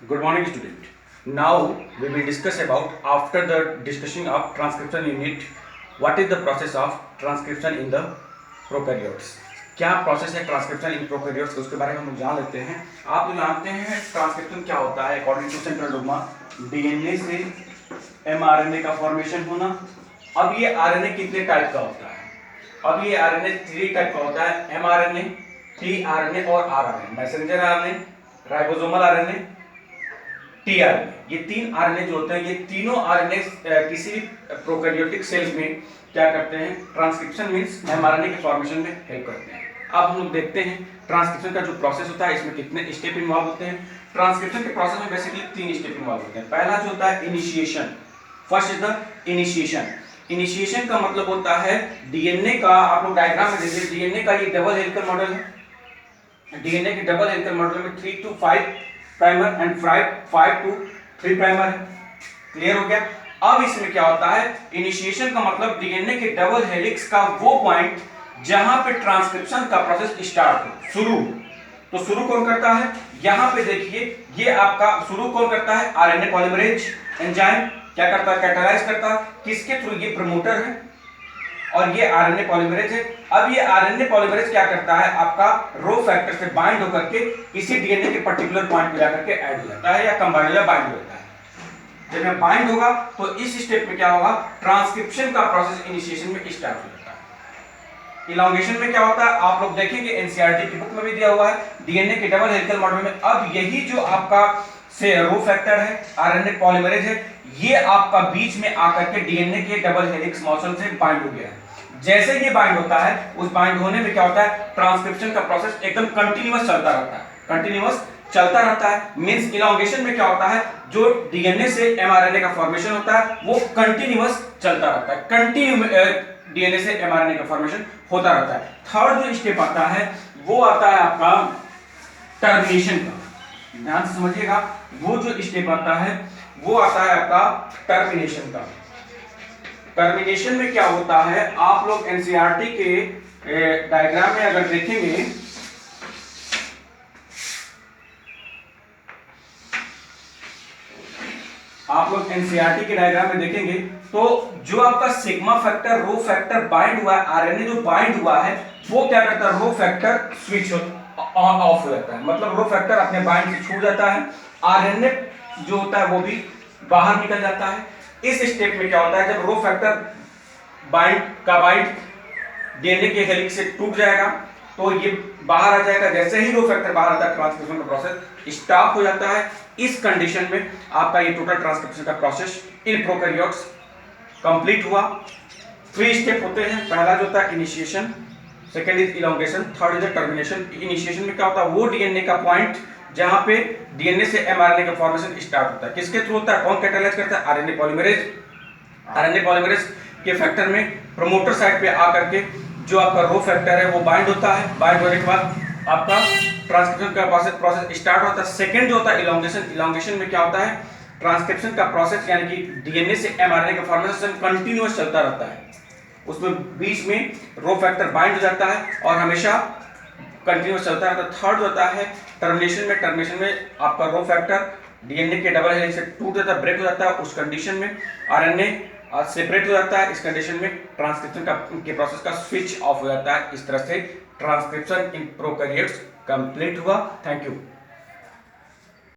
Good morning, student. Now we will discuss about after the discussion of transcription unit, what is the process of transcription in the prokaryotes. क्या process है transcription in prokaryotes उसके बारे में हम जान लेते हैं। आप लोग जानते हैं ट्रांसक्रिप्शन क्या होता है। According to central dogma, DNA से एमआरएनए का फॉर्मेशन होना। अब ये आरएनए कितने टाइप का होता है? अब ये आरएनए 3 टाइप का होता है, एमआरएनए, टीआरएनए और RNA, messenger RNA, ribosomal RNA, tRNA. ये 3 आरएनए जो होते हैं, ये तीनों आरएनए किसी भी प्रोकैरियोटिक सेल्स में क्या करते हैं? ट्रांसक्रिप्शन मींस एमआरएनए के फॉर्मेशन में हेल्प करते हैं। अब हम लोग देखते हैं ट्रांसक्रिप्शन का जो प्रोसेस होता है, इसमें कितने स्टेप इन्वॉल्व होते हैं। ट्रांसक्रिप्शन के प्रोसेस में बेसिकली 3 स्टेप इन्वॉल्व होते हैं। पहला जो होता है initiation. First is the initiation. Initiation का मतलब होता है डीएनए का, आप लोग डायग्राम में देखिए, डीएनए का ये डबल हेलिकल मॉडल है। डीएनए के डबल हेलिकल मॉडल में 3 to 5 primer and 5 to 3 primer है। क्लियर हो गया? अब इसमें क्या होता है? इनिशिएशन का मतलब डीएनए के डबल हेलिक्स का वो पॉइंट जहां पे ट्रांसक्रिप्शन का प्रोसेस स्टार्ट हो, शुरू। तो शुरू कौन करता है? यहां पे देखिए, ये आपका शुरू कौन करता है? आरएनए पॉलीमरेज एंजाइम क्या करता है? कैटालाइज करता है। किसके थ्रू? ये प्रमोटर है और ये आरएनए पॉलीमरेज है। अब ये आरएनए पॉलीमरेज क्या करता है? आपका रो फैक्टर से बाइंड होकर के इसी डीएनए के पर्टिकुलर पॉइंट पे जाकर के ऐड हो जाता है या कंबाइन या बाइंड हो जाता है। जब में बाइंड होगा तो इस स्टेप में क्या होगा? ट्रांसक्रिप्शन का प्रोसेस इनिशिएशन में स्टार्ट हो जाता है। इलॉन्गेशन में क्या होता है? आप लोग देखेंगे एनसीईआरटी की बुक में भी दिया हुआ है, डीएनए के डबल हेलिकल मॉडल में। अब यही जो आपका से रो फैक्टर है, आरएनए पॉलीमरेज है, ये आपका बीच में आकर के डीएनए के डबल हेलिक्स मॉडल से बाइंड हो गया है। जैसे ये बाइंड होता है, उस बाइंड होने में क्या होता है? ट्रांसक्रिप्शन का प्रोसेस एकदम कंटीन्यूअस चलता रहता है। कंटीन्यूअस चलता रहता है मींस इलॉन्गेशन में क्या होता है? जो डीएनए से एमआरएनए का फॉर्मेशन होता है वो कंटीन्यूअस चलता रहता है। कंटिन्यू डीएनए से एमआरएनए का फॉर्मेशन होता रहता है। थर्ड जो स्टेप आता है वो आता है आपका टर्मिनेशन का। ध्यान से समझिएगा, वो जो स्टेप आता है वो आता है आपका टर्मिनेशन का। टर्मिनेशन में क्या होता है? आप लोग एनसीईआरटी के डायग्राम में अगर देखेंगे, आप लोग एनसीईआरटी के डायग्राम में देखेंगे तो जो आपका sigma factor, rho factor bind हुआ है, आरएनए जो बाइंड हुआ है वो क्या करता है? Rho factor switch on off हो जाता है, मतलब रो फैक्टर अपने बाइंड से छूट जाता है। आरएनए जो होता है वो भी बाहर निकल जाता है। इस स्टेप में क्या होता है? जब रो फैक्टर बाइंड डीएनए के हेलिक्स से टूट जाएगा तो ये बाहर आ जाएगा। जैसे ही रो फैक्टर बाहर आता है, ट्रांसक्रिप्शन का प्रोसेस स्टॉप हो जाता है। इस कंडीशन में आपका ये टोटल ट्रांसक्रिप्शन का प्रोसेस इन प्रोकैरियोट्स कंप्लीट हुआ। 3 स्टेप होते हैं। पहला जो होता है initiation, second is elongation, third is termination. Initiation में क्या होता है? वो डीएनए का पॉइंट जहां पे डीएनए से एमआरएनए का फॉर्मेशन स्टार्ट होता है। किसके थ्रू होता है? कौन कैटालाइज करता है? RNA polymerase. आरएनए पॉलीमरेज के फैक्टर में प्रमोटर साइड पे आकर के जो आपका रो फैक्टर है वो बाइंड होता है। बाइंड होने के बाद आपका ट्रांसक्रिप्शन का प्रोसेस स्टार्ट होता है। सेकंड जो होता है इलॉन्गेशन। इलॉन्गेशन में क्या होता है? ट्रांसक्रिप्शन का प्रोसेस यानी कि डीएनए से एमआरएनए का फॉर्मेशन कंटीन्यूअस चलता रहता है। उसमें बीच में रो फैक्टर बाइंड हो जाता है और हमेशा कंटीन्यूअस चलता रहता है। थर्ड होता है टर्मिनेशन में। टर्मिनेशन में आपका रो फैक्टर डीएनए के डबल हेलिक्स से टूट जाता है, ब्रेक हो जाता है। उस कंडीशन में आरएनए सेपरेट हो जाता है। इस कंडीशन में ट्रांसक्रिप्शन के प्रोसेस का स्विच ऑफ हो जाता है। इस तरह से ट्रांसक्रिप्शन इन प्रोकैरियोट्स कंप्लीट हुआ। Thank you.